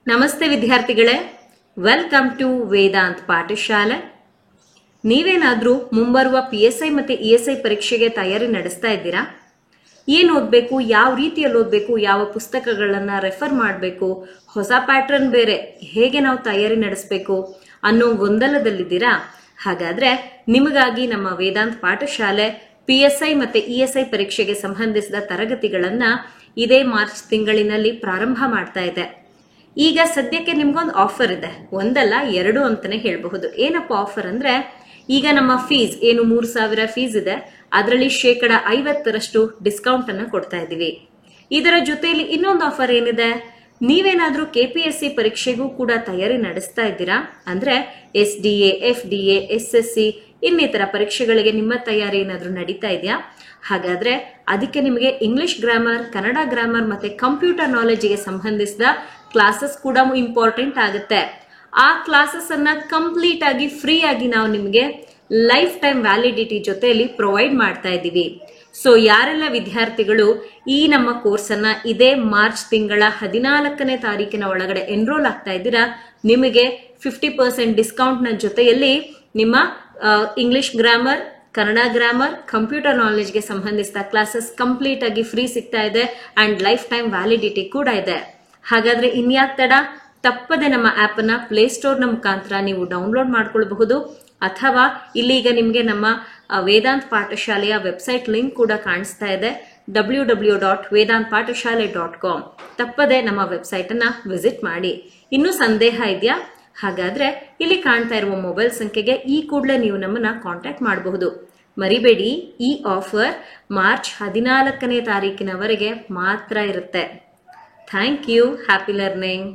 ನಮಸ್ತೆ ವಿದ್ಯಾರ್ಥಿಗಳೇ, welcome to Vedant ಪಾಠಶಾಲೆ. ನೀವೇನಾದ್ರೂ ಮುಂಬರುವ PSI ಮತ್ತೆ ESI ಪರೀಕ್ಷೆಗೆ ತಯಾರಿ ನಡೆಸ್ತಾ ಇದ್ದೀರಾ? ಏನು ಓದಬೇಕು, ಯಾವ ರೀತಿಯಲ್ಲಿ ಓದಬೇಕು, ಯಾವ ಪುಸ್ತಕಗಳನ್ನ ರೆಫರ್ ಮಾಡಬೇಕು, ಹೊಸ ಪ್ಯಾಟರ್ನ್ ಬೇರೆ, ಹೇಗೆ ನಾವು ತಯಾರಿ ನಡೆಸಬೇಕು ಅನ್ನೋ ಗೊಂದಲದಲ್ಲಿದ್ದೀರಾ? ಹಾಗಾದ್ರೆ ನಿಮಗಾಗಿ ನಮ್ಮ ವೇದಾಂತ್ ಪಾಠಶಾಲೆ PSI ಮತ್ತೆ ESI ಪರೀಕ್ಷೆಗೆ ಸಂಬಂಧಿಸಿದ ತರಗತಿಗಳನ್ನ ಇದೇ ಮಾರ್ಚ್ ತಿಂಗಳಿನಲ್ಲಿ ಪ್ರಾರಂಭ ಮಾಡ್ತಾ ಇದೆ. ಈಗ ಸದ್ಯಕ್ಕೆ ನಿಮ್ಗೊಂದು ಆಫರ್ ಇದೆ, ಒಂದಲ್ಲ ಎರಡು ಅಂತಾನೆ ಹೇಳಬಹುದು. ಏನಪ್ಪ ಆಫರ್ ಅಂದ್ರೆ, ಈಗ ನಮ್ಮ ಫೀಸ್ ಏನು 3,000 ಫೀಸ್ ಇದೆ, ಅದರಲ್ಲಿ 50% ಡಿಸ್ಕೌಂಟ್ ಅನ್ನ ಕೊಡ್ತಾ ಇದೀವಿ. ಇದರ ಜೊತೆಯಲ್ಲಿ ಇನ್ನೊಂದು ಆಫರ್ ಏನಿದೆ, ನೀವೇನಾದ್ರೂ KPSC ಪರೀಕ್ಷೆಗೂ ಕೂಡ ತಯಾರಿ ನಡೆಸ್ತಾ ಇದ್ದೀರಾ ಅಂದ್ರೆ SDA, FDA, SSC ಇನ್ನಿತರ ಪರೀಕ್ಷೆಗಳಿಗೆ ನಿಮ್ಮ ತಯಾರಿ ಏನಾದ್ರೂ ನಡೀತಾ ಇದೆಯಾ? ಹಾಗಾದ್ರೆ ಅದಕ್ಕೆ ನಿಮಗೆ ಇಂಗ್ಲಿಷ್ ಗ್ರಾಮರ್, ಕನ್ನಡ ಗ್ರಾಮರ್ ಮತ್ತೆ ಕಂಪ್ಯೂಟರ್ ನಾಲೆಜ್ಗೆ ಸಂಬಂಧಿಸಿದ ಕ್ಲಾಸಸ್ ಕೂಡ ಇಂಪಾರ್ಟೆಂಟ್ ಆಗುತ್ತೆ. ಆ ಕ್ಲಾಸಸ್ ಅನ್ನ ಕಂಪ್ಲೀಟ್ ಆಗಿ ಫ್ರೀ ಆಗಿ ನಾವು ನಿಮಗೆ ಲೈಫ್ ಟೈಮ್ ವ್ಯಾಲಿಡಿಟಿ ಜೊತೆಯಲ್ಲಿ ಪ್ರೊವೈಡ್ ಮಾಡ್ತಾ ಇದ್ದೀವಿ. ಸೊ ಯಾರೆಲ್ಲ ವಿದ್ಯಾರ್ಥಿಗಳು ಈ ನಮ್ಮ ಕೋರ್ಸ್ ಅನ್ನ ಇದೇ ಮಾರ್ಚ್ ತಿಂಗಳ 14ನೇ ತಾರೀಕಿನ ಒಳಗಡೆ ಎನ್ರೋಲ್ ಆಗ್ತಾ ಇದ್ದೀರಾ, ನಿಮಗೆ 50% ಡಿಸ್ಕೌಂಟ್ ನ ಜೊತೆಯಲ್ಲಿ ನಿಮ್ಮ English grammar, Kannada grammar, computer ನಾಲೆಜ್ಗೆ ಸಂಬಂಧಿಸಿದ ಕ್ಲಾಸಸ್ ಕಂಪ್ಲೀಟ್ ಆಗಿ ಫ್ರೀ ಸಿಗ್ತಾ ಇದೆ ಅಂಡ್ ಲೈಫ್ ಟೈಮ್ ವ್ಯಾಲಿಡಿಟಿ ಕೂಡ ಇದೆ. ಹಾಗಾದ್ರೆ ಇನ್ಯಾಕ್ ತಡ, ತಪ್ಪದೆ ನಮ್ಮ ಆಪ್ ಅನ್ನ ಪ್ಲೇಸ್ಟೋರ್ ನ ಮುಖಾಂತರ ನೀವು ಡೌನ್ಲೋಡ್ ಮಾಡ್ಕೊಳ್ಬಹುದು, ಅಥವಾ ಇಲ್ಲಿಗ ನಿಮಗೆ ನಮ್ಮ ವೇದಾಂತ್ ಪಾಠಶಾಲೆಯ ವೆಬ್ಸೈಟ್ ಲಿಂಕ್ ಕೂಡ ಕಾಣಿಸ್ತಾ ಇದೆ, www.vedantpathashale.com. ತಪ್ಪದೆ ನಮ್ಮ ವೆಬ್ಸೈಟ್ ಅನ್ನ ವಿಸಿಟ್ ಮಾಡಿ. ಇನ್ನೂ ಸಂದೇಹ ಇದೆಯಾ? ಹಾಗಾದ್ರೆ ಇಲ್ಲಿ ಕಾಣ್ತಾ ಇರುವ ಮೊಬೈಲ್ ಸಂಖ್ಯೆಗೆ ಈ ಕೂಡಲೇ ನೀವು ನಮ್ಮನ್ನ ಕಾಂಟ್ಯಾಕ್ಟ್ ಮಾಡಬಹುದು. ಮರಿಬೇಡಿ, ಈ ಆಫರ್ ಮಾರ್ಚ್ 14ನೇ ತಾರೀಕಿನವರೆಗೆ ಮಾತ್ರ ಇರುತ್ತೆ. Thank you. Happy learning.